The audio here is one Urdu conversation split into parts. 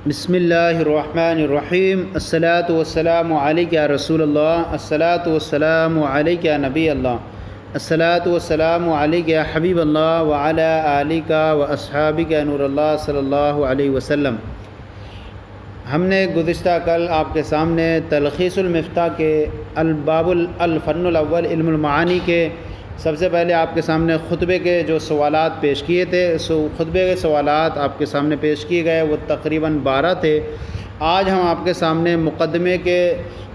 بسم اللہ الرحمن الرحیم الصلاۃ والسلام علیک یا رسول اللہ الصلاۃ والسلام علیک یا نبی اللہ الصلاۃ والسلام علیک یا حبیب اللہ وعلی آلک و اصحابک یا نور اللہ صلی اللہ علیہ وسلم۔ ہم نے گزشتہ کل آپ کے سامنے تلخیص المفتاح کے الباب الفن الاول علم المعانی کے سب سے پہلے آپ کے سامنے خطبے کے جو سوالات پیش کیے تھے، خطبے کے سوالات آپ کے سامنے پیش کیے گئے، وہ تقریباً 12 تھے۔ آج ہم آپ کے سامنے مقدمے کے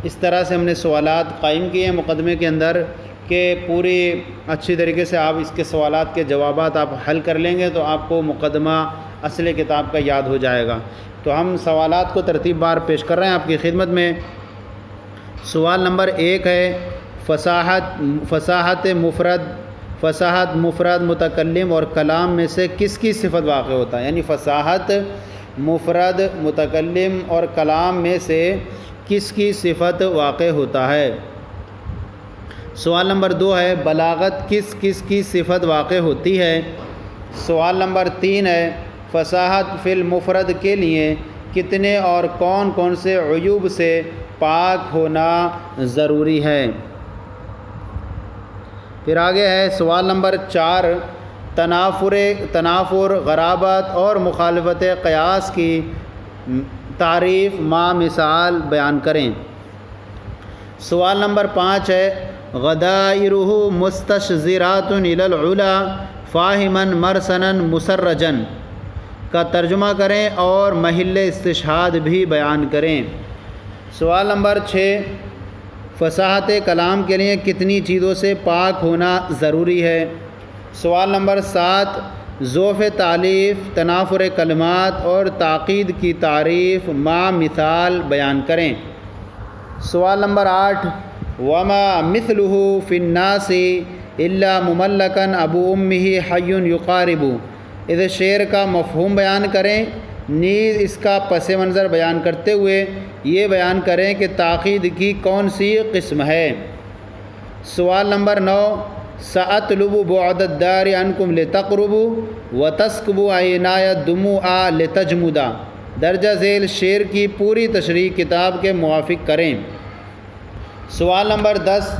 اس طرح سے ہم نے سوالات قائم کیے ہیں مقدمے کے اندر کہ پوری اچھی طریقے سے آپ اس کے سوالات کے جوابات آپ حل کر لیں گے تو آپ کو مقدمہ اصل کتاب کا یاد ہو جائے گا۔ تو ہم سوالات کو ترتیب بار پیش کر رہے ہیں آپ کی خدمت میں۔ سوال نمبر 1 ہے فصاحت مفرد متکلم اور کلام میں سے کس کی صفت واقع ہوتا ہے؟ یعنی فصاحت مفرد متکلم اور کلام میں سے کس کی صفت واقع ہوتا ہے؟ سوال نمبر 2 ہے بلاغت کس کس کی صفت واقع ہوتی ہے؟ سوال نمبر 3 ہے فصاحت فی المفرد کے لیے کتنے اور کون کون سے عیوب سے پاک ہونا ضروری ہے؟ پھر آگے ہے سوال نمبر 4 تنافر غرابت اور مخالفت قیاس کی تعریف مثال بیان کریں۔ سوال نمبر 5 ہے غدائرہ مستشزرات الی العلا فاہما مرسنا مسرجا کا ترجمہ کریں اور محل استشہاد بھی بیان کریں۔ سوال نمبر 6 فصاحت کلام کے لیے کتنی چیزوں سے پاک ہونا ضروری ہے؟ سوال نمبر 7 ضعف تالیف تنافر کلمات اور تاکید کی تعریف مثال بیان کریں۔ سوال نمبر 8 وما مثلہ فی الناس الا مملکا ابو امہ حی یقارب، اس شعر کا مفہوم بیان کریں، نیز اس کا پس منظر بیان کرتے ہوئے یہ بیان کریں کہ تاکید کی کون سی قسم ہے۔ سوال نمبر 9 سأطلب بعد الدار عنکم لتقربوا وتسکبوا عینای الدموع لتجمدا، درجہ ذیل شعر کی پوری تشریح کتاب کے موافق کریں۔ سوال نمبر 10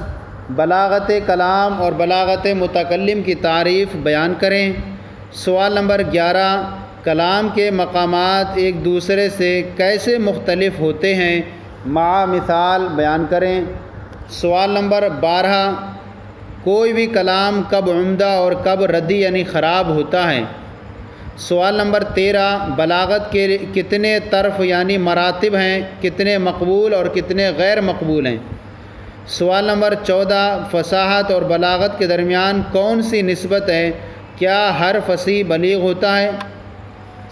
بلاغت کلام اور بلاغت متکلم کی تعریف بیان کریں۔ سوال نمبر 11 کلام کے مقامات ایک دوسرے سے کیسے مختلف ہوتے ہیں مثال بیان کریں۔ سوال نمبر 12 کوئی بھی کلام کب عمدہ اور کب ردی یعنی خراب ہوتا ہے؟ سوال نمبر 13 بلاغت کے کتنے طرف یعنی مراتب ہیں، کتنے مقبول اور کتنے غیر مقبول ہیں؟ سوال نمبر 14 فصاحت اور بلاغت کے درمیان کون سی نسبت ہے، کیا ہر فصیح بلیغ ہوتا ہے؟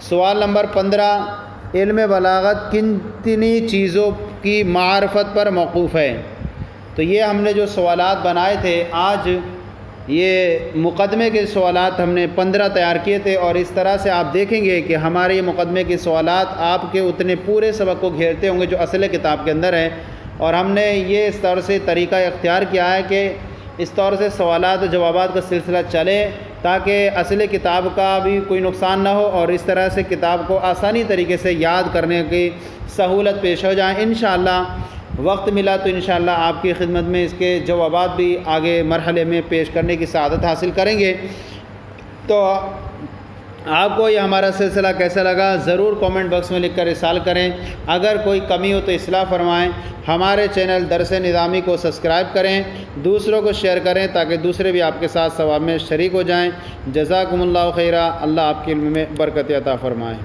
سوال نمبر 15 علم بلاغت کتنی چیزوں کی معرفت پر موقوف ہے؟ تو یہ ہم نے جو سوالات بنائے تھے آج یہ مقدمے کے سوالات ہم نے 15 تیار کیے تھے، اور اس طرح سے آپ دیکھیں گے کہ ہمارے یہ مقدمے کے سوالات آپ کے اتنے پورے سبق کو گھیرتے ہوں گے جو اصل کتاب کے اندر ہے، اور ہم نے یہ اس طور سے طریقہ اختیار کیا ہے کہ اس طور سے سوالات و جوابات کا سلسلہ چلے تاکہ اصل کتاب کا بھی کوئی نقصان نہ ہو اور اس طرح سے کتاب کو آسانی طریقے سے یاد کرنے کی سہولت پیش ہو جائیں۔ انشاءاللہ وقت ملا تو انشاءاللہ آپ کی خدمت میں اس کے جوابات بھی آگے مرحلے میں پیش کرنے کی سعادت حاصل کریں گے۔ تو آپ کو یہ ہمارا سلسلہ کیسا لگا ضرور کامنٹ باکس میں لکھ کر ارسال کریں، اگر کوئی کمی ہو تو اصلاح فرمائیں۔ ہمارے چینل درس نظامی کو سبسکرائب کریں، دوسروں کو شیئر کریں تاکہ دوسرے بھی آپ کے ساتھ ثواب میں شریک ہو جائیں۔ جزاکم اللہ خیرہ، اللہ آپ کے علم میں برکت عطا فرمائے۔